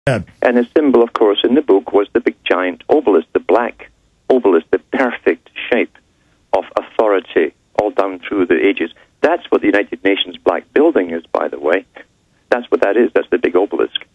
And the symbol, of course, in the book was the big giant obelisk, the black obelisk, the perfect shape of authority all down through the ages. That's what the United Nations Black Building is, by the way. That's what that is. That's the big obelisk.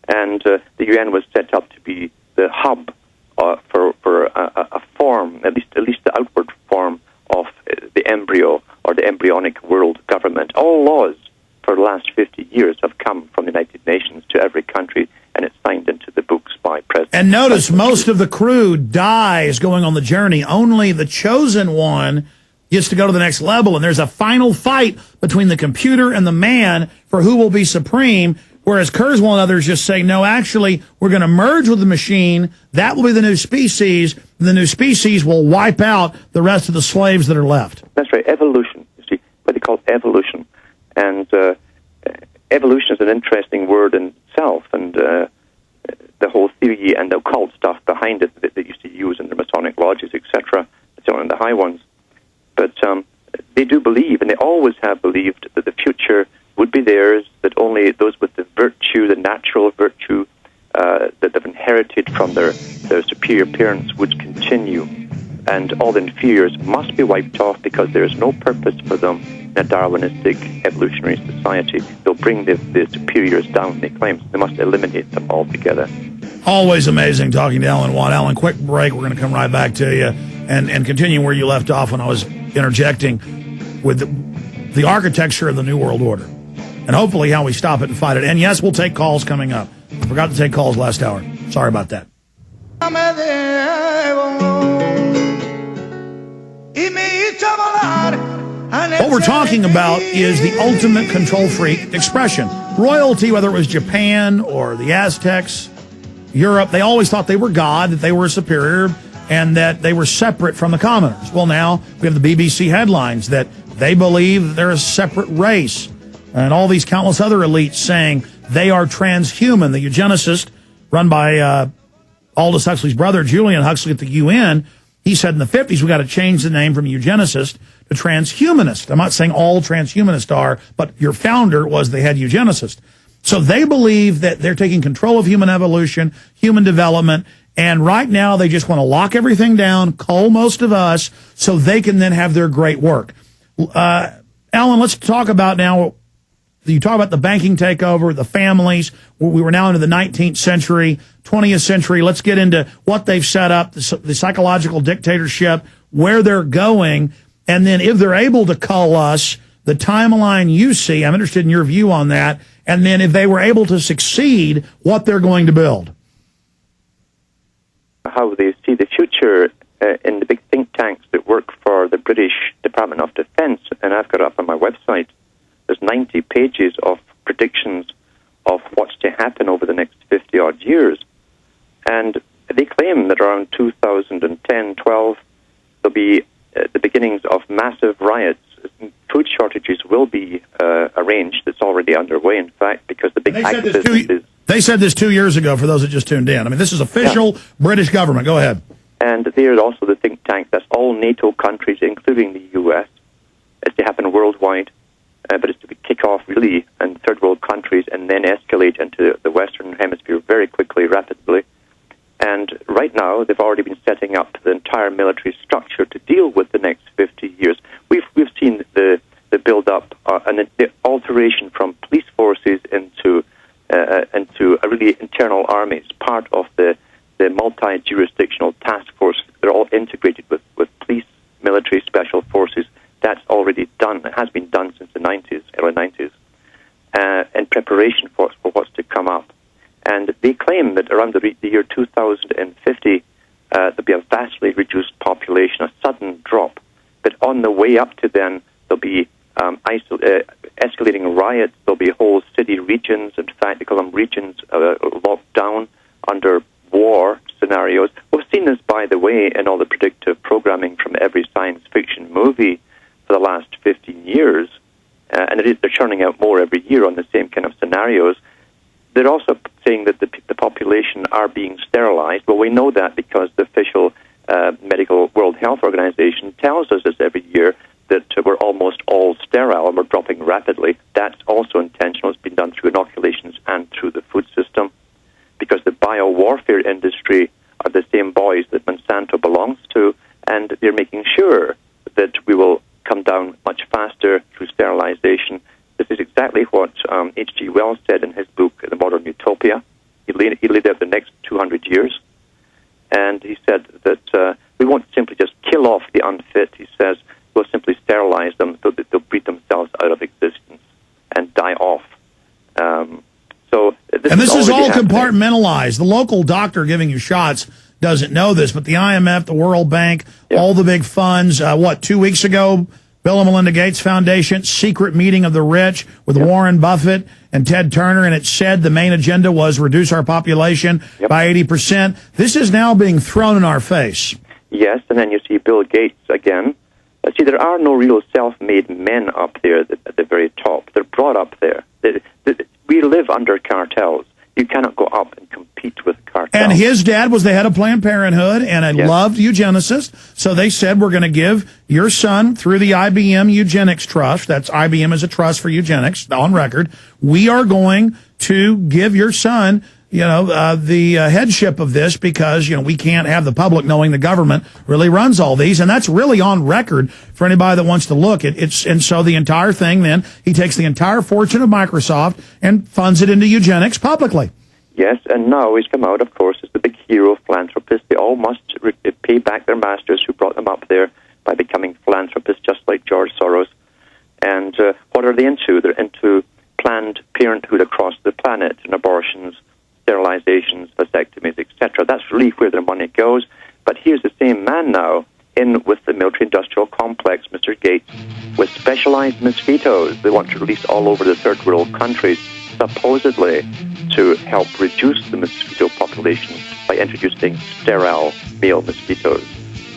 And the UN was set up to be the hub for a form, at least the outward form of the embryo or the embryonic world government. All laws for the last 50 years have come from the United Nations to every country, and it's signed into the books by presidents. And notice most of the crew dies going on the journey. Only the chosen one gets to go to the next level, and there's a final fight between the computer and the man for who will be supreme, whereas Kurzweil and others just say, no, actually, we're going to merge with the machine. That will be the new species, and the new species will wipe out the rest of the slaves that are left. That's right, evolution. You see, what they call evolution. And evolution is an interesting word in itself, and the whole theory and the occult stuff behind it that they used to use in the Masonic lodges, etc., certainly the high ones. But they do believe, and they always have believed, that the future would be theirs, that only those with the virtue, the natural virtue that they've inherited from their superior parents would continue. And all the inferiors must be wiped off because there is no purpose for them in a Darwinistic evolutionary society. They'll bring the superiors down, they claim. They must eliminate them altogether. Always amazing talking to Alan Watt. Alan, quick break. We're going to come right back to you and continue where you left off when I was interjecting with the architecture of the New World Order and hopefully how we stop it and fight it. And yes, we'll take calls coming up. I forgot to take calls last hour. Sorry about that. What we're talking about is the ultimate control freak expression. Royalty, whether it was Japan or the Aztecs, Europe, they always thought they were God, that they were superior, and that they were separate from the commoners. Well, now we have the BBC headlines that they believe they're a separate race, and all these countless other elites saying they are transhuman. The eugenicist, run by Aldous Huxley's brother, Julian Huxley, at the UN, he said in the 50s we got to change the name from eugenicist to transhumanist. I'm not saying all transhumanists are, but your founder was the head eugenicist. So they believe that they're taking control of human evolution, human development, and right now they just want to lock everything down, cull most of us, so they can then have their great work. Alan, let's talk about now, you talk about the banking takeover, the families. We were now into the 19th century, 20th century. Let's get into what they've set up, the psychological dictatorship, where they're going, and then if they're able to cull us, the timeline you see. I'm interested in your view on that. And then if they were able to succeed, what they're going to build. How they see the future in the big think tanks that work for the British Department of Defence, and I've got it up on my website. There's 90 pages of predictions of what's to happen over the next 50-odd years. And they claim that around 2010-12, there'll be the beginnings of massive riots. Food shortages will be arranged. It's already underway, in fact, because the big activists... They said this 2 years ago, for those that just tuned in. I mean, this is official British government. Go ahead. And there's also the think tank that's all NATO countries, including the U.S. It's to happen worldwide, but it's to kick off really in third world countries and then escalate into the Western Hemisphere very quickly, rapidly. And right now, they've already been setting up the entire military structure to deal with the next 50 years. We've seen the build-up and the alteration from police forces into a really internal armies, part of the multi-jurisdictional task force. They're all integrated with police, military, special forces. That's already done. It has been done since the 90s, early 90s, in preparation for what's to come up. And they claim that around the year 2050, there'll be a vastly reduced population, a sudden drop. But on the way up to then, there'll be escalating riots. There'll be whole city regions. In fact, they call them regions locked down under war scenarios. We've seen this, by the way, in all the predictive programming from every science fiction movie for the last 15 years. And they're churning out more every year on the same kind of scenarios. They're also saying that the population are being sterilized. Well, we know that because the official medical World Health Organization tells us this every year, that we're almost all sterile and we're dropping rapidly. That's also intentional. It's been done through inoculations and through the food system. biowarfare industry are the same boys that Monsanto belongs to, and they're making sure that we will come down much faster through sterilization. This is exactly what H.G. Wells said in his book, The Modern Utopia. He laid out the next 200 years, and he said that we won't simply just kill off the unfit. He says we'll simply sterilize them so that they'll breed themselves out of existence and die off. This is all compartmentalized. The local doctor giving you shots doesn't know this, but the IMF, the World Bank, all the big funds, 2 weeks ago, Bill and Melinda Gates Foundation, secret meeting of the rich with Warren Buffett and Ted Turner, and it said the main agenda was reduce our population by 80%. This is now being thrown in our face. Yes, and then you see Bill Gates again. See, there are no real self-made men up there at the very top. They're brought up there. We live under cartels. You cannot go up and compete with cartels. And his dad was the head of Planned Parenthood and a loved eugenicist. So they said, we're going to give your son through the IBM Eugenics Trust. That's IBM is a trust for eugenics on record. We are going to give your son, the headship of this because, we can't have the public knowing the government really runs all these. And that's really on record for anybody that wants to look. And so the entire thing then, he takes the entire fortune of Microsoft and funds it into eugenics publicly. Yes, and now he's come out, of course, as the big hero philanthropist. They all must pay back their masters who brought them up there by becoming philanthropists, just like George Soros. And what are they into? They're into Planned Parenthood across the planet and abortions, sterilizations, vasectomies, etc. That's really where their money goes. But here's the same man now in with the military-industrial complex, Mr. Gates, with specialized mosquitoes they want to release all over the third world countries, supposedly to help reduce the mosquito population by introducing sterile male mosquitoes.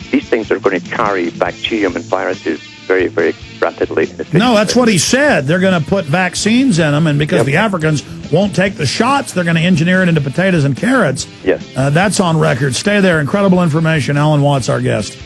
These things are going to carry bacterium and viruses very, very rapidly. No, that's what he said. They're going to put vaccines in them, and because the Africans won't take the shots, they're going to engineer it into potatoes and carrots. Yes. That's on record. Stay there. Incredible information. Alan Watts, our guest.